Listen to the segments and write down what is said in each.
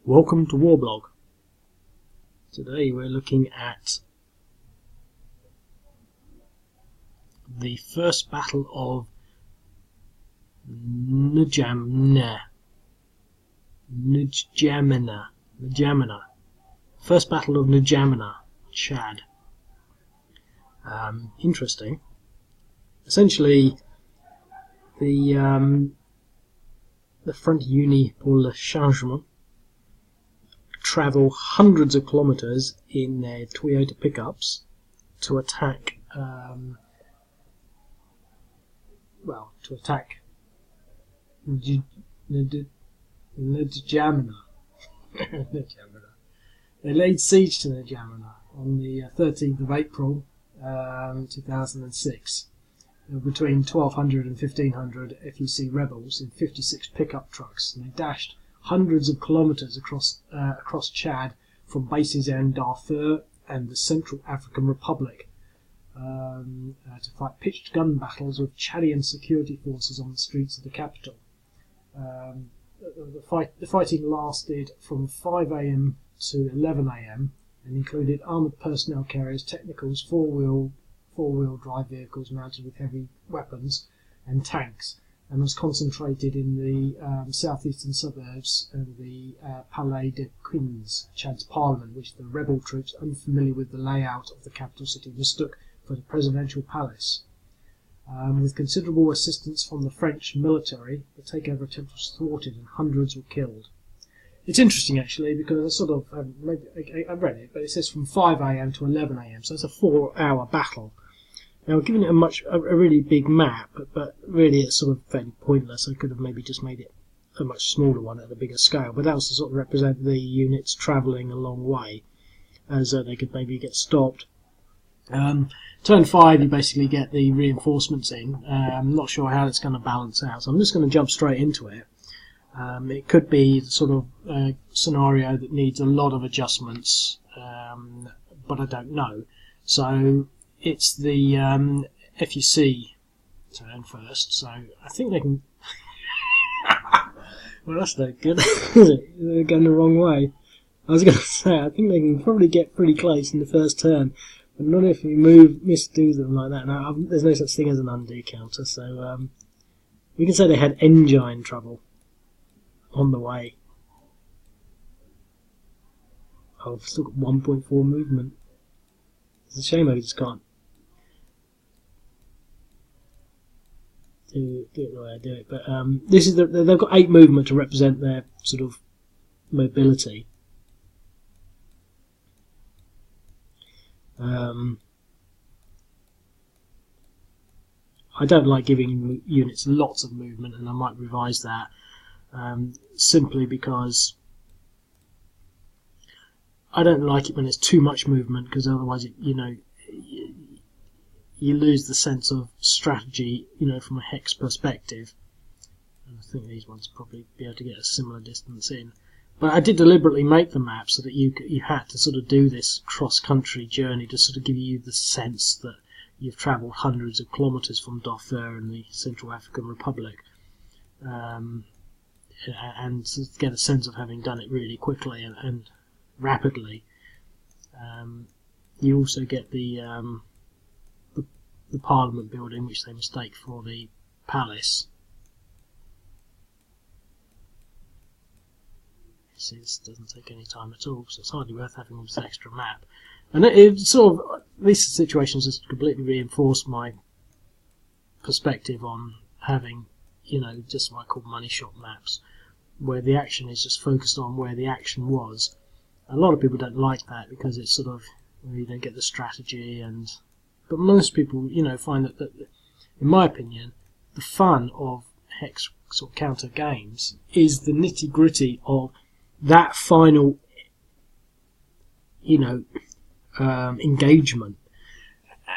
Welcome to Warblog. Today we're looking at the first battle of NDjamena. First battle of NDjamena, Chad. Interesting. Essentially, the Front Uni pour le Changement travel hundreds of kilometers in their Toyota pickups to attack NDjamena. They laid siege to NDjamena on the 13th of April 2006 between 1,200 and 1,500 FUC rebels in 56 pickup trucks, and they dashed hundreds of kilometers across Chad from bases in Darfur and the Central African Republic to fight pitched gun battles with Chadian security forces on the streets of the capital. The fighting lasted from 5 AM to 11 AM and included armoured personnel carriers, technicals, four-wheel drive vehicles mounted with heavy weapons, and tanks, and was concentrated in the southeastern suburbs and the Palais des Quins, Chad's parliament, which the rebel troops, unfamiliar with the layout of the capital city, mistook for the presidential palace. With considerable assistance from the French military, the takeover attempt was thwarted and hundreds were killed. It's interesting actually because I've read it, but it says from 5 AM to 11 AM, so it's a 4-hour battle. Now, given it a really big map, but really it's sort of fairly pointless. I could have maybe just made it a much smaller one at a bigger scale, but that was to sort of represent the units travelling a long way, as they could maybe get stopped. Turn 5, you basically get the reinforcements in. I'm not sure how it's going to balance out, so I'm just going to jump straight into it. It could be the sort of scenario that needs a lot of adjustments, but I don't know. So it's the FUC turn first, so I think they can... Well, that's no good. They're going the wrong way. I was going to say, I think they can probably get pretty close in the first turn, but not if you misdo them like that. Now, there's no such thing as an undo counter, so we can say they had engine trouble on the way. Oh, I've still got 1.4 movement. It's a shame I just can't do it the way I do it. But this is they've got 8 movement to represent their sort of mobility. I don't like giving units lots of movement, and I might revise that. Simply because I don't like it when there's too much movement, because otherwise you lose the sense of strategy, from a hex perspective. And I think these ones probably be able to get a similar distance in. But I did deliberately make the map so that you had to sort of do this cross-country journey to sort of give you the sense that you've travelled hundreds of kilometres from Darfur in the Central African Republic. And to get a sense of having done it really quickly and rapidly. You also get the Parliament building, which they mistake for the palace. See, this doesn't take any time at all, so it's hardly worth having this extra map. And it sort of, these situations just completely reinforce my perspective on having, just what I call money shot maps, where the action is just focused on where the action was. A lot of people don't like that because it's sort of, you don't get the strategy, but most people, find that, in my opinion, the fun of hex sort of counter games is the nitty gritty of that final, engagement.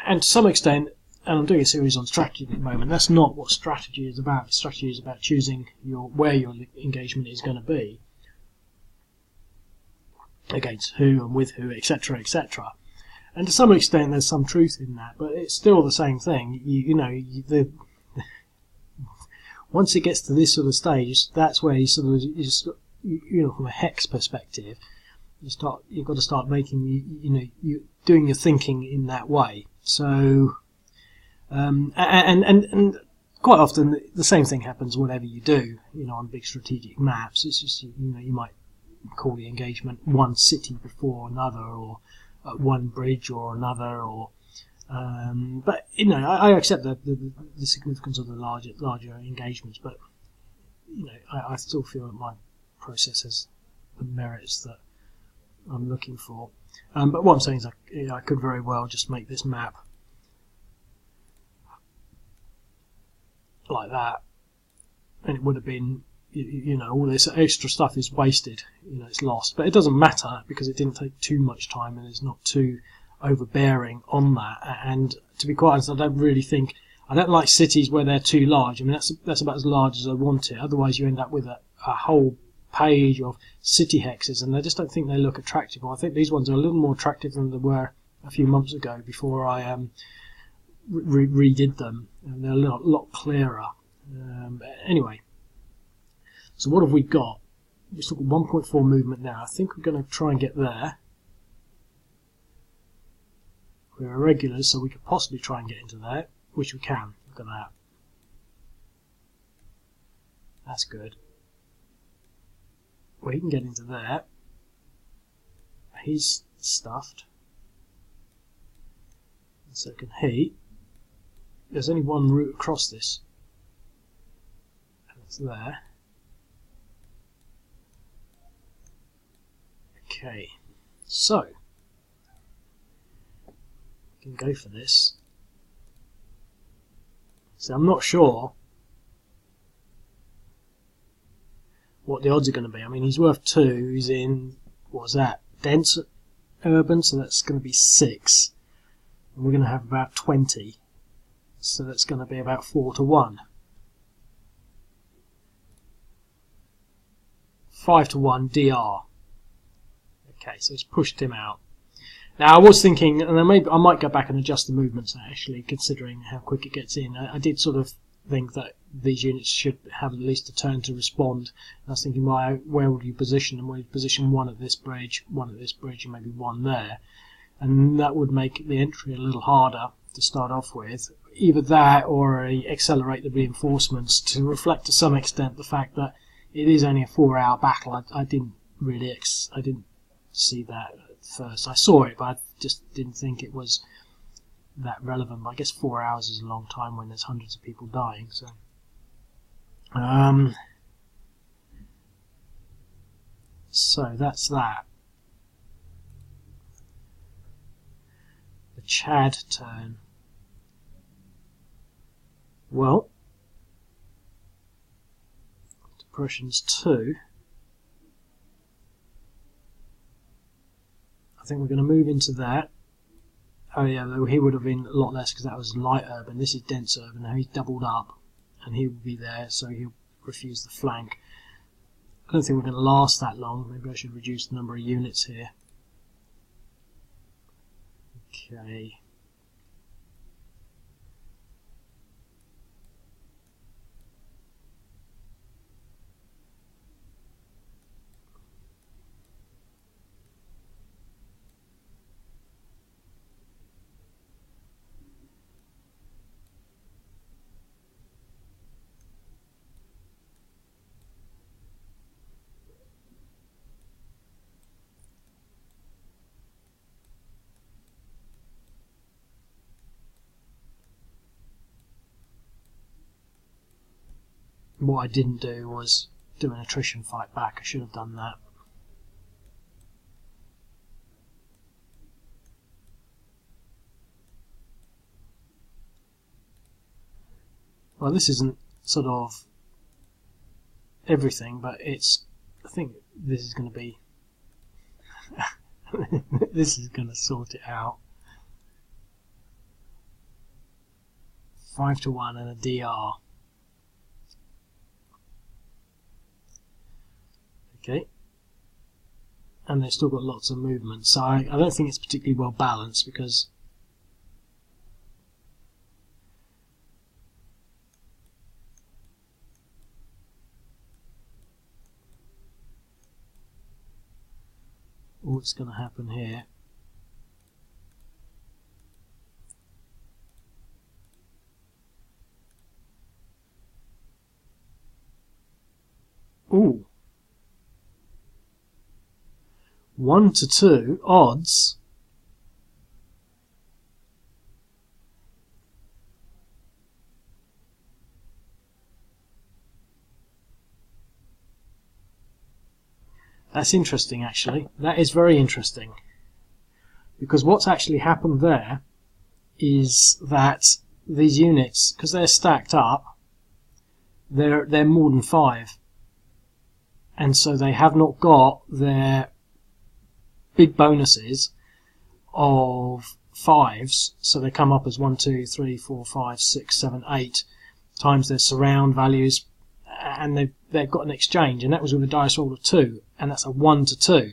And to some extent, and I'm doing a series on strategy at the moment, that's not what strategy is about. Strategy is about choosing where your engagement is going to be, against who and with who, etc., etc. And to some extent there's some truth in that, but it's still the same thing. Once it gets to this sort of stage, that's where you from a hex perspective, you've got to start making you doing your thinking in that way. So and quite often the same thing happens whatever you do, on big strategic maps. It's just you might call the engagement one city before another, or one bridge or another, or but I accept the significance of the larger engagements, but I still feel that my process has the merits that I'm looking for. But what I'm saying is I could very well just make this map like that, and it would have been, all this extra stuff is wasted, it's lost. But it doesn't matter because it didn't take too much time and it's not too overbearing on that. And to be quite honest, I don't like cities where they're too large. I mean, that's about as large as I want it. Otherwise you end up with a whole page of city hexes, and I just don't think they look attractive. I think these ones are a little more attractive than they were a few months ago before I redid them, and they're a lot clearer. Anyway, so what have we got? We've still got 1.4 movement now. I think we're going to try and get there. We're irregulars, so we could possibly try and get into there, which we can. Look at that. That's good. We can get into there. He's stuffed. So can he. There's only one route across this. And it's there. Okay. So we can go for this. So I'm not sure what the odds are going to be. I mean, he's worth 2. He's in, what's that? Dense urban, so that's going to be 6. And we're going to have about 20. So that's going to be about 4 to 1. 5 to 1 DR. Okay, so it's pushed him out. Now I was thinking, and I might go back and adjust the movements actually, considering how quick it gets in. I did sort of think that these units should have at least a turn to respond. And I was thinking, well, where would you position them? Well, you position one at this bridge, and maybe one there. And that would make the entry a little harder to start off with. Either that or accelerate the reinforcements to reflect to some extent the fact that it is only a 4-hour battle. I didn't see that at first. I saw it, but I just didn't think it was that relevant. I guess 4 hours is a long time when there's hundreds of people dying. So that's that. The Chad turn. Well, depressions 2. I think we're going to move into that. Oh yeah, though he would have been a lot less because that was light urban. This is dense urban. Now he's doubled up, and he will be there, so he'll refuse the flank. I don't think we're going to last that long. Maybe I should reduce the number of units here. Okay. What I didn't do was do an attrition fight back. I should have done that. Well, this isn't sort of everything, but it's. I think this is going to be. This is going to sort it out. 5 to 1 and a DR. Okay, and they've still got lots of movement, so I don't think it's particularly well balanced because what's going to happen here. Ooh. 1 to 2 odds. That's interesting, actually. That is very interesting. Because what's actually happened there is that these units, because they're stacked up, they're more than 5. And so they have not got their big bonuses of 5s, so they come up as 1, 2, 3, 4, 5, 6, 7, 8 times their surround values, and they've got an exchange, and that was with a dice roll of 2, and that's a 1 to 2.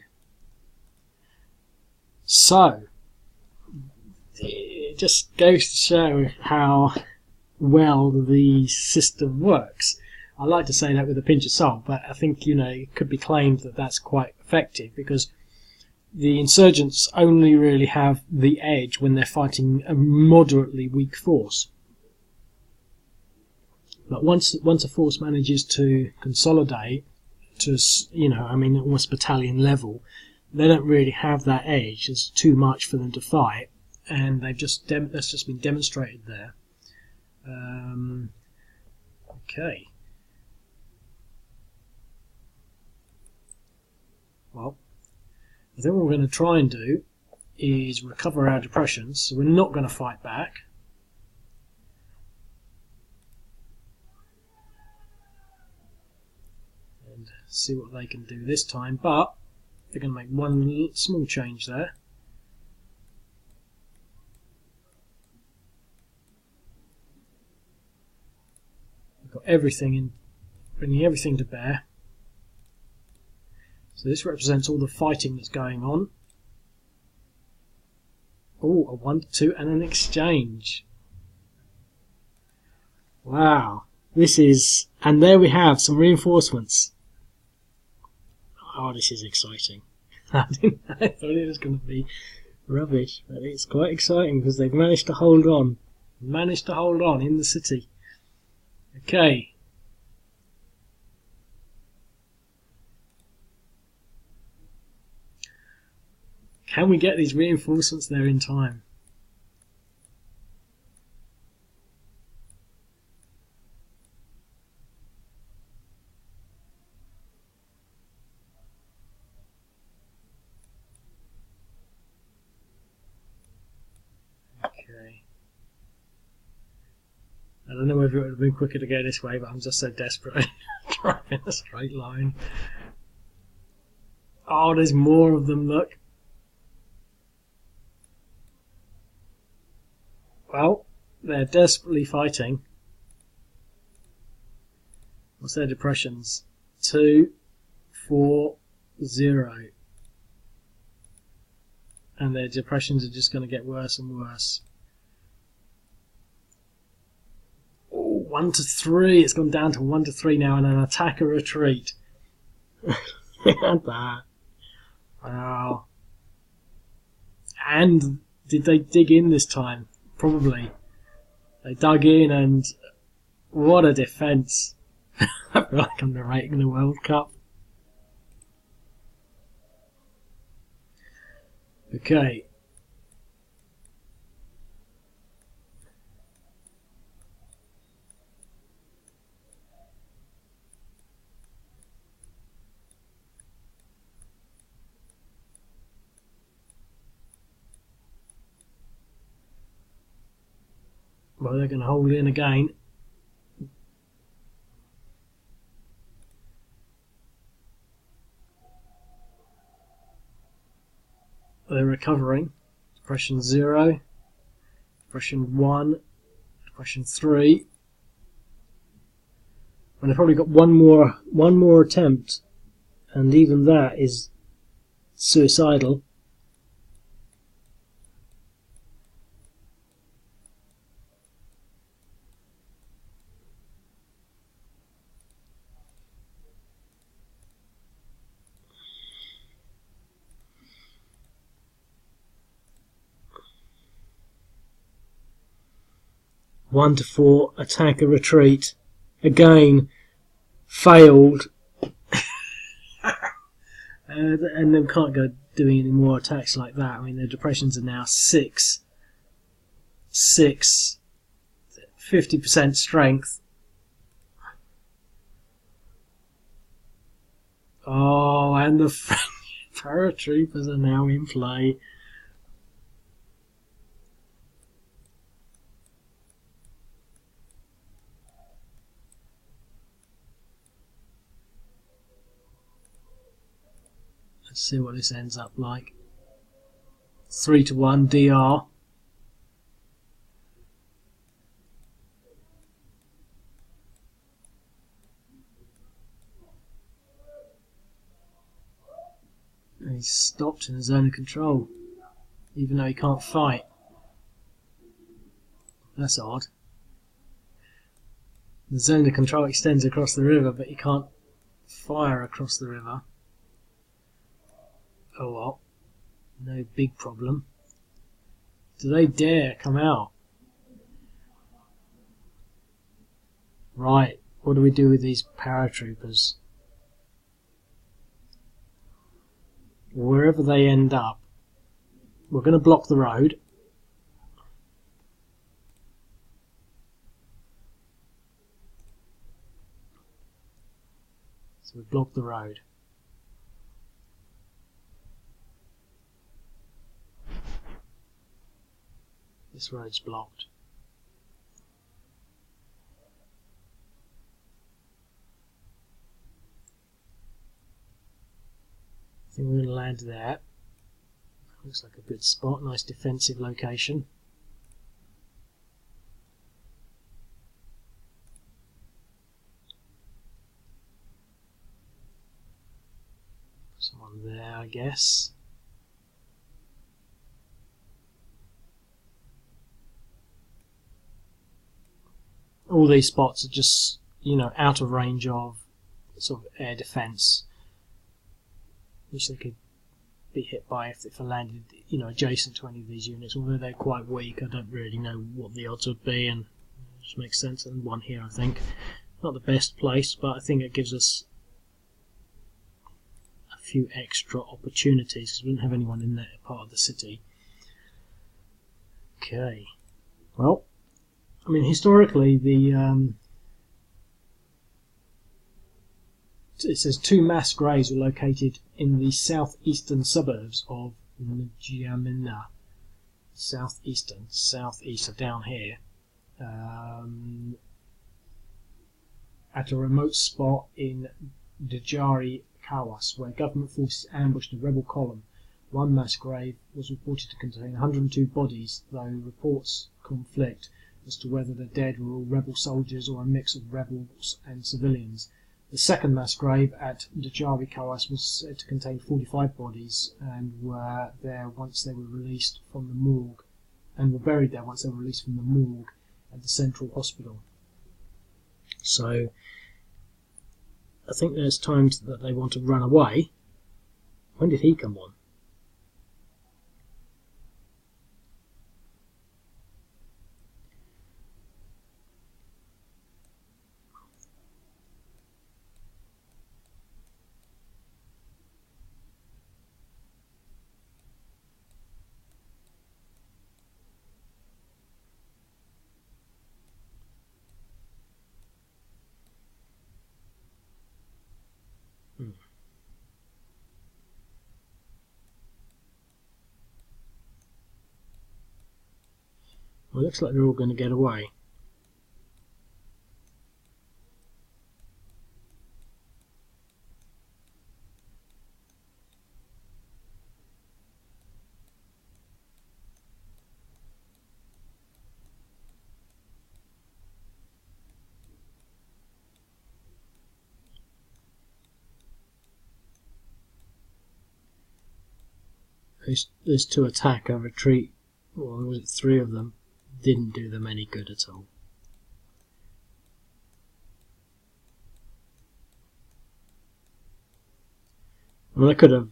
So it just goes to show how well the system works. I like to say that with a pinch of salt, but I think, you know, it could be claimed that that's quite effective, because the insurgents only really have the edge when they're fighting a moderately weak force. But once a force manages to consolidate to, you know, I mean, almost battalion level, they don't really have that edge. It's too much for them to fight, and they've just that's just been demonstrated there. Okay. Well, I think what we're going to try and do is recover our depressions, so we're not going to fight back. And see what they can do this time, but they're going to make one small change there. We've got everything in, bringing everything to bear. So this represents all the fighting that's going on. Oh, a 1 to 2 and an exchange. Wow. This is... And there we have some reinforcements. Oh, this is exciting. I thought it was going to be rubbish, but it's quite exciting because they've managed to hold on. Managed to hold on in the city. Okay. Can we get these reinforcements there in time? Okay. I don't know whether it would have been quicker to go this way, but I'm just so desperate. Driving a straight line. Oh, there's more of them, look. Well, they're desperately fighting. What's their depressions? 2, 4, 0. And their depressions are just going to get worse and worse. Oh, 1 to 3. It's gone down to 1 to 3 now, and an attack or retreat. Look at that. Wow. And did they dig in this time? Probably. They dug in, and what a defence. I feel like I'm narrating the World Cup. Okay. Well, they're going to hold in again. They're recovering. Depression 0, Depression 1, Depression 3. And they've probably got one more attempt, and even that is suicidal. 1 to 4, attack a retreat. Again, failed. And then can't go doing any more attacks like that. I mean, the depressions are now 6, 50% strength. Oh, and the French paratroopers are now in play. Let's see what this ends up like. 3 to 1 DR. And he's stopped in the zone of control, even though he can't fight. That's odd. The zone of control extends across the river, but he can't fire across the river. Oh well, no big problem. Do they dare come out? Right, what do we do with these paratroopers? Wherever they end up, we're going to block the road. So we block the road. This road's blocked. I think we're going to land there. Looks like a good spot, nice defensive location. Someone there, I guess. All these spots are just, you know, out of range of sort of air defence, which they could be hit by if they landed, you know, adjacent to any of these units. Although they're quite weak, I don't really know what the odds would be, and it just makes sense. And one here, I think, not the best place, but I think it gives us a few extra opportunities because we didn't have anyone in that part of the city. Okay, well, I mean, historically, it says 2 mass graves were located in the southeastern suburbs of NDjamena. Southeast, so down here, at a remote spot in Djari Kawas, where government forces ambushed a rebel column. One mass grave was reported to contain 102 bodies, though reports conflict as to whether the dead were all rebel soldiers or a mix of rebels and civilians. The second mass grave at Djari Kawas was said to contain 45 bodies and were there once they were released from the morgue, and were buried there once they were released from the morgue at the central hospital. So I think there's times that they want to run away. When did he come on? Well, it looks like they're all going to get away. Those 2 attack a retreat, or was it 3 of them, didn't do them any good at all. I mean, I could have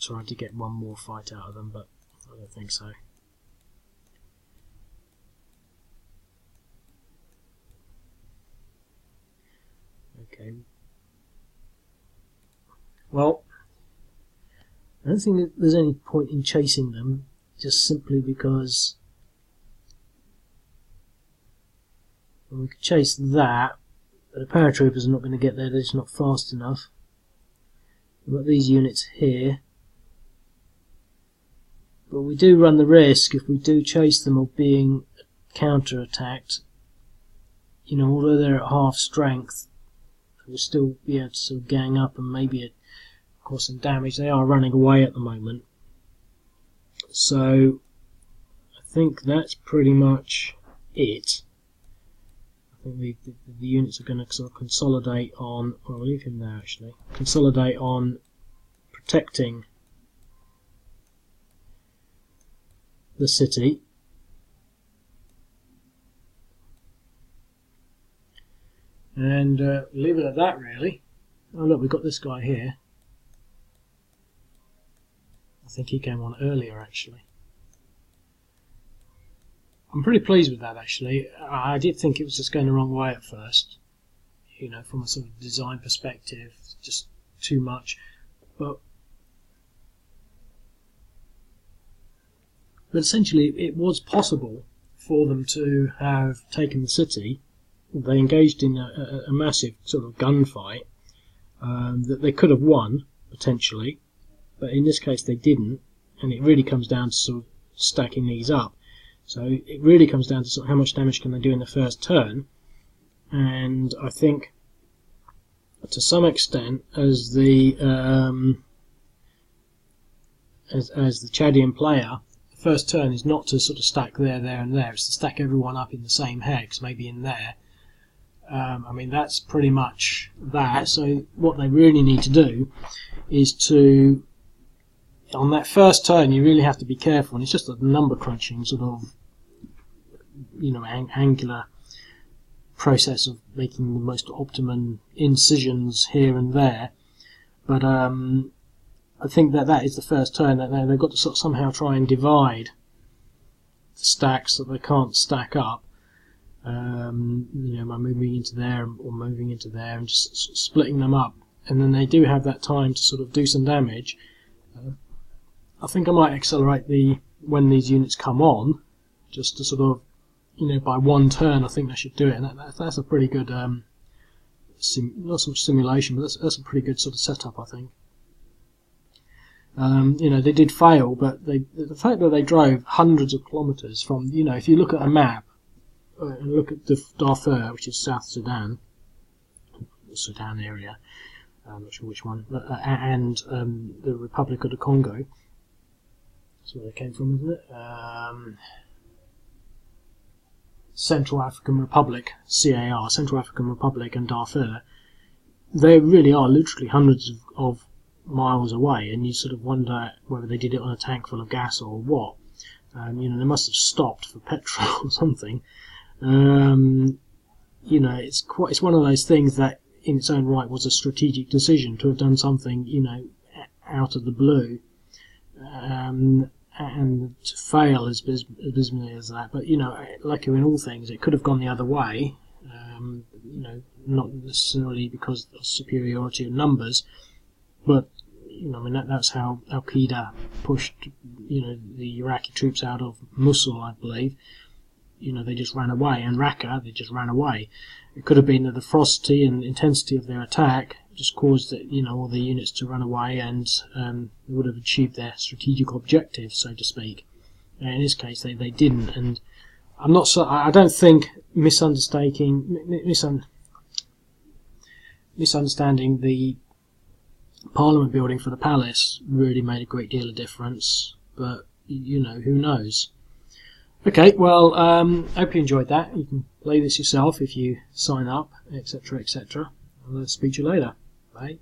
tried to get one more fight out of them, but I don't think so. Okay. Well, I don't think that there's any point in chasing them, just simply because when we could chase that, but the paratroopers are not going to get there, they're just not fast enough. We've got these units here, but we do run the risk, if we do chase them, of being counter-attacked. You know, although they're at half strength, we'll still be able to sort of gang up and maybe cause some damage. They are running away at the moment, so I think that's pretty much it. I think the units are going to sort of consolidate on, or I'll leave him there actually, consolidate on protecting the city. And leave it at that, really. Oh look, we've got this guy here. I think he came on earlier actually. I'm pretty pleased with that actually. I did think it was just going the wrong way at first. You know, from a sort of design perspective, just too much. But essentially it was possible for them to have taken the city. They engaged in a massive sort of gunfight that they could have won, potentially, but in this case they didn't, and it really comes down to sort of stacking these up. So it really comes down to sort of how much damage can they do in the first turn, and I think to some extent, as the Chadian player, the first turn is not to sort of stack there, and there, it's to stack everyone up in the same hex, maybe in there. I mean, that's pretty much that. So what they really need to do is to, on that first turn, you really have to be careful, and it's just a number crunching sort of, you know, angular process of making the most optimum incisions here and there. But I think that is the first turn, that they've got to sort of somehow try and divide the stacks so they can't stack up. You know, by moving into there or moving into there and just sort of splitting them up, and then they do have that time to sort of do some damage. I think I might accelerate when these units come on, just to sort of, you know, by one turn I think they should do it, and that's a pretty good not sort of simulation, but that's a pretty good sort of setup, I think. You know, they did fail, but the fact that they drove hundreds of kilometres from, you know, if you look at a map and look at the Darfur, which is South Sudan, the Sudan area, I'm not sure which one, and the Republic of the Congo. That's where they came from, isn't it? Central African Republic, CAR, Central African Republic, and Darfur. They really are literally hundreds of miles away, and you sort of wonder whether they did it on a tank full of gas or what. You know, they must have stopped for petrol or something. You know, it's one of those things that in its own right was a strategic decision to have done something, you know, out of the blue, and to fail as abysmally as that. But, you know, like in all things, it could have gone the other way, you know, not necessarily because of superiority of numbers, but, you know, I mean, that's how Al-Qaeda pushed, you know, the Iraqi troops out of Mosul, I believe. You know, they just ran away, and Raqqa, they just ran away. It could have been that the ferocity and intensity of their attack just caused, you know, all the units to run away, and they would have achieved their strategic objective, so to speak. In this case, they didn't, and I don't think misunderstanding the Parliament building for the palace really made a great deal of difference, but, you know, who knows. Okay, well, hope you enjoyed that. You can play this yourself if you sign up, etc., etc. I'll speak to you later. Bye.